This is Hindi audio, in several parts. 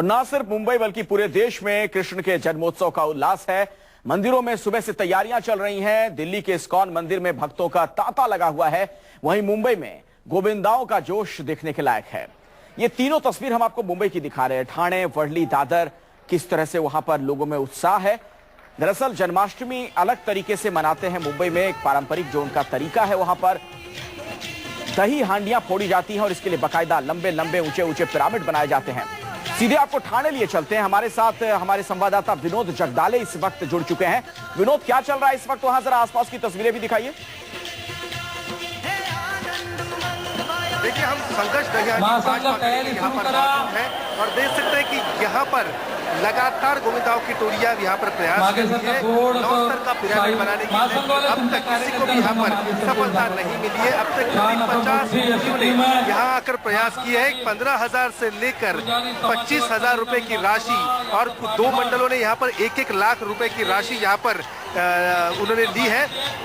और न सिर्फ मुंबई बल्कि पूरे देश में कृष्ण के जन्मोत्सव का उल्लास है। मंदिरों में सुबह से तैयारियां चल रही हैं। दिल्ली के इस्कॉन मंदिर में भक्तों का तांता लगा हुआ है। वहीं मुंबई में गोविंदाओं का जोश देखने के लायक है। ये तीनों तस्वीर हम आपको मुंबई की दिखा रहे हैं। ठाणे, वर्ली, दादर, किस तरह से वहां पर लोगों में उत्साह है। दरअसल जन्माष्टमी अलग तरीके से मनाते हैं मुंबई में। एक पारंपरिक जो उनका तरीका है, वहां पर दही हांडियां फोड़ी जाती हैं और इसके लिए बाकायदा लंबे लंबे ऊंचे ऊंचे पिरामिड बनाए जाते हैं। सीधे आपको ठाणे लिए चलते हैं। हमारे साथ हमारे संवाददाता विनोद जगदाले इस वक्त जुड़ चुके हैं। विनोद, क्या चल रहा है इस वक्त वहां? जरा आसपास की तस्वीरें भी दिखाइए। देखिए, हम संघर्ष यहाँ पर मौजूद हैं और देख सकते हैं कि यहाँ पर लगातार गोविंदाओं की टोलियां यहाँ पर प्रयास कर रही है 9 स्तर का पिरामिड बनाने के लिए। अब तक किसी को भी यहाँ पर सफलता नहीं मिली है। अब तक 50 व्यक्तियों ने यहाँ आकर प्रयास किया है। 15,000 से लेकर 25,000 रुपए की राशि और 2 मंडलों ने यहाँ पर 1-1 लाख रुपए की राशि यहाँ पर उन्होंने ली है।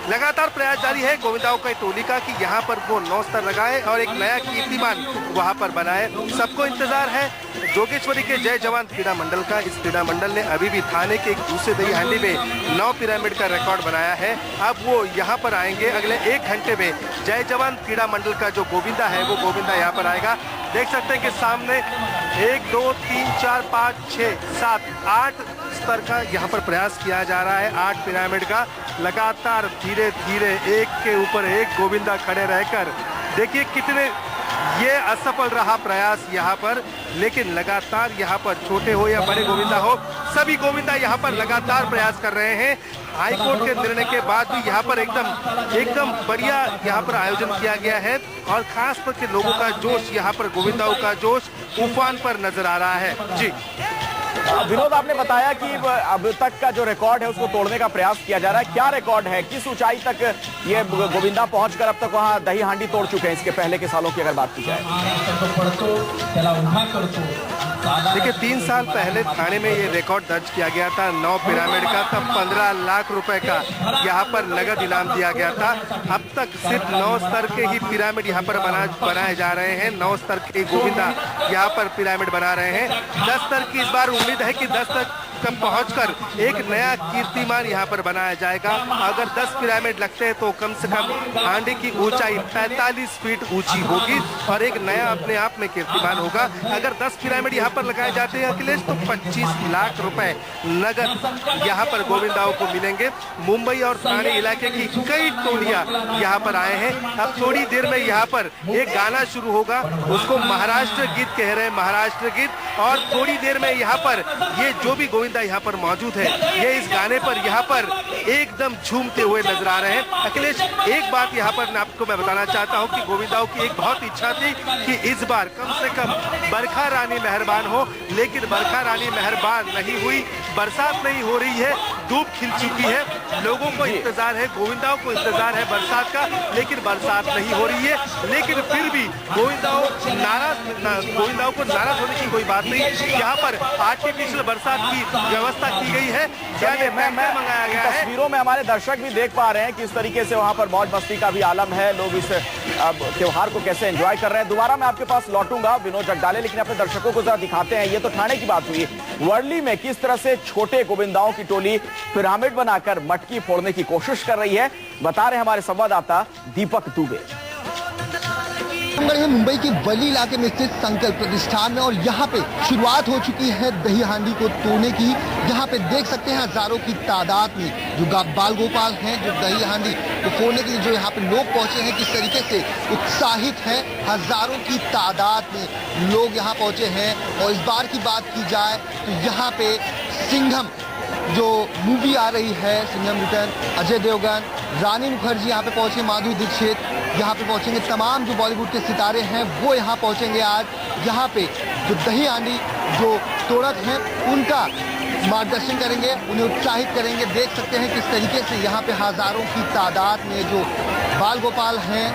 लगातार प्रयास जारी है गोविंदाओं की टोली का कि यहाँ पर वो 9 स्तर लगाए और एक नया कीर्तिमान वहाँ पर बनाए। सबको इंतजार है जोगेश्वरी के जय जवान क्रीड़ा मंडल का। इस क्रीड़ा मंडल ने अभी भी थाने के एक दूसरे दही हांडी में 9 पिरामिड का रिकॉर्ड बनाया है। अब वो यहाँ पर आएंगे अगले 1 घंटे में। जय जवान क्रीड़ा मंडल का जो गोविंदा है वो गोविंदा यहाँ पर आएगा। देख सकते हैं कि सामने 1 2 3 4 5 6 7 8 स्तर का यहाँ पर प्रयास किया जा रहा है। 8 पिरामिड का लगातार धीरे धीरे एक के ऊपर एक गोविंदा खड़े रहकर, देखिए कितने ये असफल रहा प्रयास यहाँ पर, लेकिन लगातार यहाँ पर छोटे हो या बड़े गोविंदा हो, सभी गोविंदा यहाँ पर लगातार प्रयास कर रहे हैं। हाईकोर्ट के निर्णय के बाद भी यहाँ पर एकदम बढ़िया यहाँ पर आयोजन किया गया है और खास करके लोगों का जोश, यहाँ पर गोविंदाओं का जोश उफान पर नजर आ रहा है। जी विनोद, आपने बताया कि अब तक का जो रिकॉर्ड है उसको तोड़ने का प्रयास किया जा रहा है। क्या रिकॉर्ड है? किस ऊंचाई तक ये गोविंदा पहुंचकर अब तक वहां दही हांडी तोड़ चुके हैं इसके पहले के सालों की अगर बात की जाए? देखिए, 3 साल पहले थाने में ये रिकॉर्ड दर्ज किया गया था 9 पिरामिड का। तब 15 लाख रुपए का यहाँ पर नगद इनाम दिया गया था। अब तक सिर्फ 9 स्तर के ही पिरामिड यहाँ पर बनाए जा रहे हैं। 9 स्तर के गोविंदा यहाँ पर पिरामिड बना रहे हैं। 10 स्तर की इस बार उम्मीद है कि 10 तक पहुंचकर एक नया कीर्तिमान यहाँ पर बनाया जाएगा। अगर 10 पिरामिड लगते हैं तो कम से कम हांडी की ऊंचाई 45 फीट ऊंची होगी और एक नया अपने आप में कीर्तिमान होगा। अगर 10 पिरामिड यहाँ पर लगाए जाते हैं अखिलेश, तो 25 लाख रुपए नगद यहाँ पर गोविंदाओं को मिलेंगे। मुंबई और ठाणे इलाके की कई टोलियां यहाँ पर आए हैं। अब थोड़ी देर में यहाँ पर एक गाना शुरू होगा, उसको महाराष्ट्र गीत कह रहे हैं, महाराष्ट्र गीत। और थोड़ी देर में यहाँ पर ये जो भी गोविंदा यहाँ पर मौजूद है, ये इस गाने पर यहाँ पर एकदम झूमते हुए नजर आ रहे हैं। अखिलेश, एक बात यहाँ पर आपको मैं बताना चाहता हूँ कि गोविंदाओं की एक बहुत इच्छा थी कि इस बार कम से कम बरखा रानी मेहरबान हो, लेकिन बरखा रानी मेहरबान नहीं हुई। बरसात नहीं हो रही है, धूप खिल चुकी है। लोगों को इंतजार है, गोविंदाओं को इंतजार है बरसात का, लेकिन बरसात नहीं हो रही है। लेकिन फिर भी गोविंदाओं को नाराज होने की कोई बात नहीं। यहाँ पर आर्टिफिशियल बरसात की व्यवस्था की गई है। मंगाया गया है। तस्वीरों में हमारे दर्शक भी देख पा रहे हैं किस तरीके से वहां पर मौज मस्ती का भी आलम है। लोग इस त्योहार को कैसे एंजॉय कर रहे हैं। दोबारा मैं आपके पास लौटूंगा विनोद जगदाले, लेकिन अपने दर्शकों को जरा दिखाते हैं। ये तो ठाणे की बात हुई। वर्ली में किस तरह से छोटे गोविंदाओं की टोली पिरामिड बनाकर मटकी फोड़ने की कोशिश कर रही है, बता रहे हमारे संवाददाता दीपक दुबे। मुंबई के वर्ली इलाके में स्थित संकल्प प्रतिष्ठान में, और यहाँ पे शुरुआत हो चुकी है दही हांडी को तोड़ने की। यहाँ पे देख सकते हैं हजारों की तादाद में जो बाल गोपाल हैं, जो दही हांडी को फोड़ने के लिए जो यहाँ पे लोग पहुंचे हैं, किस तरीके से उत्साहित हैं। हजारों की तादाद में लोग यहाँ पहुंचे हैं। और इस बार की बात की जाए तो यहाँ पे सिंघम जो मूवी आ रही है, सिंघम रिटर्न, अजय देवगन, रानी मुखर्जी यहाँ पे पहुंचे, माधुरी दीक्षित यहाँ पे पहुंचेंगे। तमाम जो बॉलीवुड के सितारे हैं वो यहाँ पहुंचेंगे आज। यहाँ पे जो दही हांडी जो तोड़क हैं उनका मार्गदर्शन करेंगे, उन्हें उत्साहित करेंगे। देख सकते हैं किस तरीके से यहाँ पे हजारों की तादाद में जो बाल गोपाल हैं,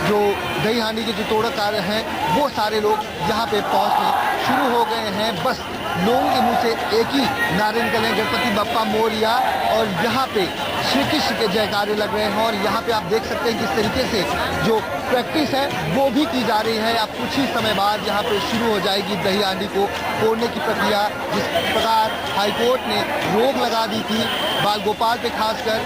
जो दही हांडी के जो तोड़क आ रहे हैं, वो सारे लोग यहाँ पे पहुँचने शुरू हो गए हैं। बस लोगों के मुंह से एक ही नारे निकले, गणपति बप्पा मोरिया। और यहाँ पे श्री कृष्ण के जयकारे लग रहे हैं और यहाँ पे आप देख सकते हैं किस तरीके से जो प्रैक्टिस है वो भी की जा रही है। अब कुछ ही समय बाद यहाँ पे शुरू हो जाएगी दही हांडी को फोड़ने की प्रक्रिया। जिस प्रकार हाईकोर्ट ने रोक लगा दी थी बाल गोपाल पे, खासकर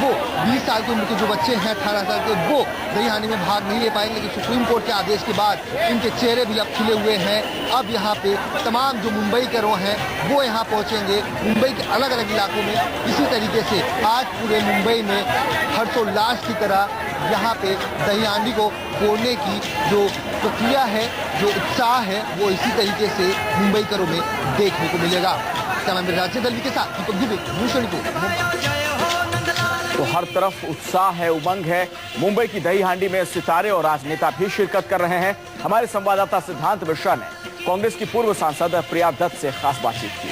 वो 20 साल की उम्र के जो बच्चे हैं 18 साल के, वो दही हांडी में भाग नहीं ले पाएंगे, लेकिन सुप्रीम कोर्ट के आदेश के बाद इनके चेहरे भी अब खिले हुए हैं। अब यहाँ पे तमाम जो मुंबई के रो हैं वो यहाँ पहुँचेंगे, मुंबई के अलग अलग इलाकों में। इसी तरीके से आज पूरे मुंबई में हर्षोल्लास की तरह यहाँ पे दही हांडी को फोड़ने की जो प्रक्रिया है, जो उत्साह है, वो इसी तरीके से मुंबई करों में देखने को मिलेगा। कैमरामैन राजेश दलवी के साथ दीपक दुबे, न्यूज़ 24। तो हर तरफ उत्साह है, उमंग है। मुंबई की दही हांडी में सितारे और राजनेता भी शिरकत कर रहे हैं। हमारे संवाददाता सिद्धांत मिश्रा ने कांग्रेस की पूर्व सांसद प्रिया दत्त से खास बातचीत की।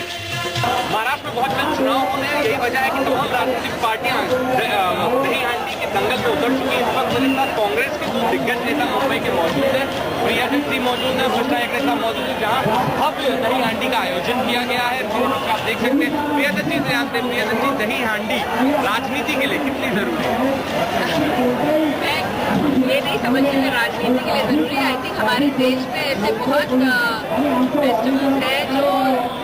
महाराष्ट्र में बहुत जल्द चुनाव होने हैं, यही वजह है कि तमाम राजनीतिक पार्टियां दही हांडी के दंगल में उतर चुकी हैं। इस वक्त मेरे साथ कांग्रेस के कुछ दिग्गज नेता मुंबई के मौजूद हैं। प्रिया दत्त जी मौजूद है, विधायक नेता मौजूद है, जहां भव्य दही हांडी का आयोजन किया गया है। आप देख सकते हैं। प्रिया दत्त जी से जानते हैं, प्रिया दत्त जी, दही हांडी राजनीति के लिए कितनी जरूरी है? ये नहीं समझती है राजनीति के लिए जरूरी है। आई थिंक हमारे देश में ऐसे बहुत फेस्टिवल्स हैं जो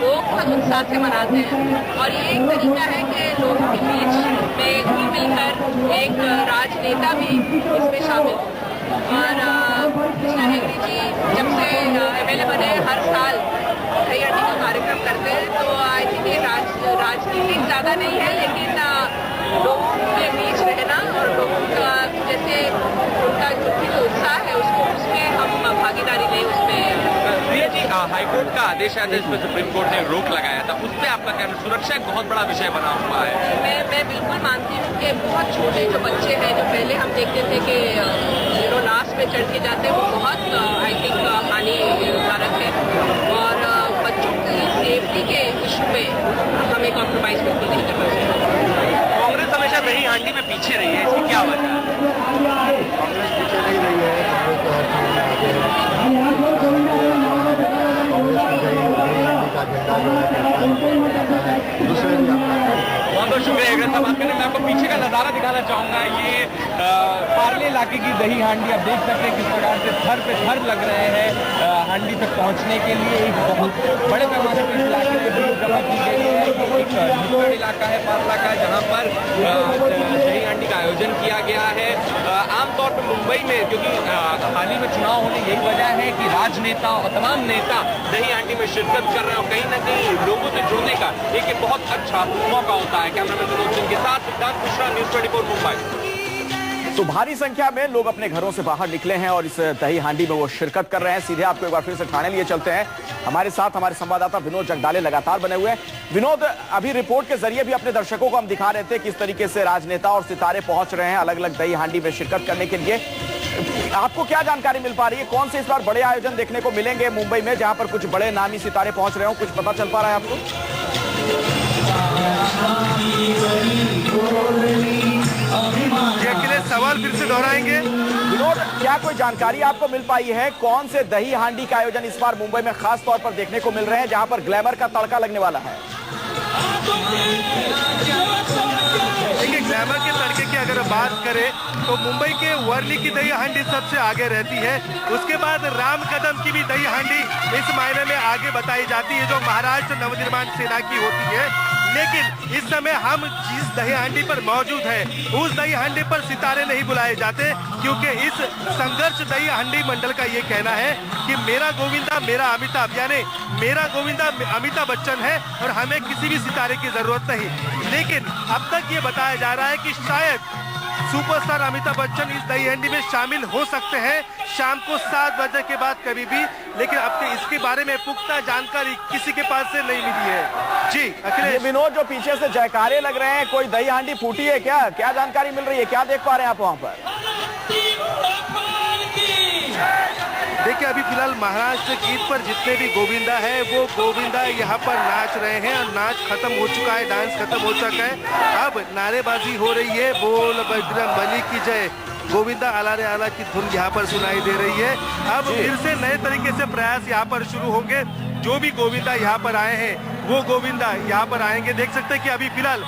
लोग बहुत उत्साह से मनाते हैं और ये एक तरीका है कि लोगों के बीच में घुल मिलकर एक राजनेता भी इसमें शामिल हो। और कृष्णा हेगड़े जी जब से MLA बने हर साल दही हांडी का कार्यक्रम करते हैं, तो आई थिंक ये राजनीतिक ज़्यादा नहीं है, लेकिन लोगों के बीच रहना और लोगों का जैसे उनका जो उत्साह है उसमें हम भागीदारी लें उसमें। प्रिया जी, हाईकोर्ट का आदेश आया था, इसमें सुप्रीम कोर्ट ने रोक लगाया था, उस पर आपका कहना? सुरक्षा एक बहुत बड़ा विषय बना हुआ है। मैं बिल्कुल मानती हूँ कि बहुत छोटे जो बच्चे हैं, जो पहले हम देखते थे कि नाव पे चढ़ के जाते हैं, वो बहुत आई थिंक हानिकारक है और बच्चों की सेफ्टी के इशू में हमें कॉम्प्रोमाइज बिल्कुल नहीं करना चाहिए। कांग्रेस हमेशा दही हांडी में पीछे रही है, इसकी क्या वजह है? कांग्रेस पीछे नहीं रही है, बहुत बहुत शुक्रिया एक बात करने। मैं आपको पीछे का नज़ारा दिखाना चाहूँगा। ये पार्ले इलाके की दही हांडी आप देख सकते हैं किस प्रकार से थर पे थर लग रहे हैं हांडी तक पहुँचने के लिए। एक बहुत बड़े पैमाने पर इलाके में भीड़ जमा की गई है। एक निचला इलाका है, पार्ला का, जहाँ पर दही हांडी का आयोजन किया गया है। आमतौर पर मुंबई में क्योंकि हाल ही में चुनाव होने यही वजह है कि राजनेता और तमाम नेता दही हांडी में शिरकत कर रहे हैं और कहीं ना कहीं लोगों से जुड़ने का एक बहुत अच्छा मौका होता है। कैमरामैन विनोद सिंह के साथ सिद्धांत मिश्रा, न्यूज़ 24 मुंबई। तो भारी संख्या में लोग अपने घरों से बाहर निकले हैं और इस दही हांडी में वो शिरकत कर रहे हैं। सीधे आपको एक बार फिर से ठाणे लिए चलते हैं। हमारे साथ हमारे संवाददाता विनोद जगदाले लगातार बने हुए हैं। विनोद, अभी रिपोर्ट के जरिए भी अपने दर्शकों को हम दिखा रहे थे किस तरीके से राजनेता और सितारे पहुंच रहे हैं अलग अलग दही हांडी में शिरकत करने के लिए। आपको क्या जानकारी मिल पा रही है? कौन से इस बार बड़े आयोजन देखने को मिलेंगे मुंबई में, जहां पर कुछ बड़े नामी सितारे पहुंच रहे हो? कुछ पता चल पा रहा है आपको? अखिलेश, सवाल फिर से दोहराएंगे? विनोद, क्या कोई जानकारी आपको मिल पाई है कौन से दही हांडी का आयोजन इस बार मुंबई में खास तौर पर देखने को मिल रहे हैं, जहां पर ग्लैमर का तड़का लगने वाला है? देखिए, ग्लैमर के तड़के की अगर बात करें तो मुंबई के वर्ली की दही हांडी सबसे आगे रहती है। उसके बाद राम कदम की भी दही हांडी इस मायने में आगे बताई जाती है, जो महाराष्ट्र नवनिर्माण सेना की होती है। लेकिन इस समय हम जिस दही हांडी पर मौजूद है उस दही हांडी पर सितारे नहीं बुलाए जाते, क्योंकि इस संघर्ष दही हांडी मंडल का ये कहना है कि मेरा गोविंदा मेरा अमिताभ, यानी मेरा गोविंदा अमिताभ बच्चन है और हमें किसी भी सितारे की जरूरत नहीं। लेकिन अब तक ये बताया जा रहा है कि शायद सुपरस्टार अमिताभ बच्चन इस दही हांडी में शामिल हो सकते हैं शाम को 7 बजे के बाद कभी भी, लेकिन अब तक इसके बारे में पुख्ता जानकारी किसी के पास से नहीं मिली है। जी अखिलेश। विनोद, जो पीछे से जयकारे लग रहे हैं, कोई दही हांडी फूटी है क्या? क्या जानकारी मिल रही है? क्या देख पा रहे हैं आप वहां पर? देखिए, अभी फिलहाल महाराष्ट्र गीत पर जितने भी गोविंदा है वो गोविंदा यहाँ पर नाच रहे हैं और नाच खत्म हो चुका है, डांस खत्म हो चुका है। अब नारेबाजी हो रही है, बोल बजरंग बली की जय, गोविंदा आला रे आला की धुन यहाँ पर सुनाई दे रही है। अब फिर से नए तरीके से प्रयास यहाँ पर शुरू होंगे। जो भी गोविंदा यहाँ पर आए हैं वो गोविंदा यहाँ पर आएंगे। देख सकते हैं कि अभी फिलहाल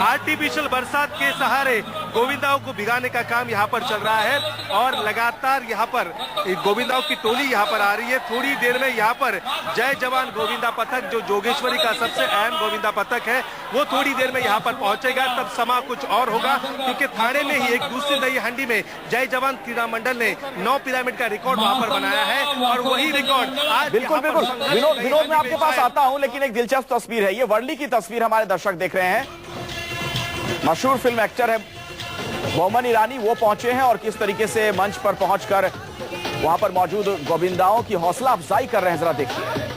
आर्टिफिशियल बरसात के सहारे गोविंदाओं को भिगाने का काम यहाँ पर चल रहा है और लगातार यहाँ पर गोविंदाओं की टोली यहाँ पर आ रही है। थोड़ी देर में यहाँ पर जय जवान गोविंदा पथक, जो जोगेश्वरी का सबसे अहम गोविंदा पथक है, वो थोड़ी देर में यहाँ पर पहुंचेगा। तब समा कुछ और होगा, क्योंकि थाने में ही एक दूसरी दही हांडी में जय जवान क्रीड़ा मंडल ने 9 पिरामिड का रिकॉर्ड वहां पर बनाया है और वही रिकॉर्ड आज बिल्कुल बिल्कुल विनोद मैं आपके पास आता हूं, लेकिन एक दिलचस्प तस्वीर है, ये वर्ली की तस्वीर हमारे दर्शक देख रहे हैं। मशहूर फिल्म एक्टर है बोमन ईरानी, वो पहुंचे हैं और किस तरीके से मंच पर पहुंचकर वहां पर मौजूद गोविंदाओं की हौसला अफजाई कर रहे हैं, जरा देखिए।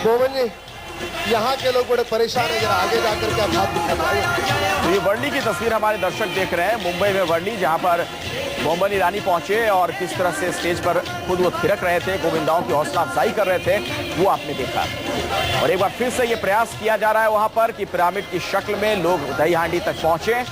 बोमन जी, यहाँ के लोग बड़े परेशान है, जरा आगे जाकर के आप हाथ दिखाइए। तो ये वर्ली की तस्वीर हमारे दर्शक देख रहे हैं, मुंबई में वर्ली, जहां पर बोमन ईरानी पहुंचे और किस तरह से स्टेज पर खुद वो थिरक रहे थे, गोविंदाओं की हौसला अफजाई कर रहे थे, वो आपने देखा। और एक बार फिर से ये प्रयास किया जा रहा है वहां पर कि पिरामिड की शक्ल में लोग दही हांडी तक पहुंचे।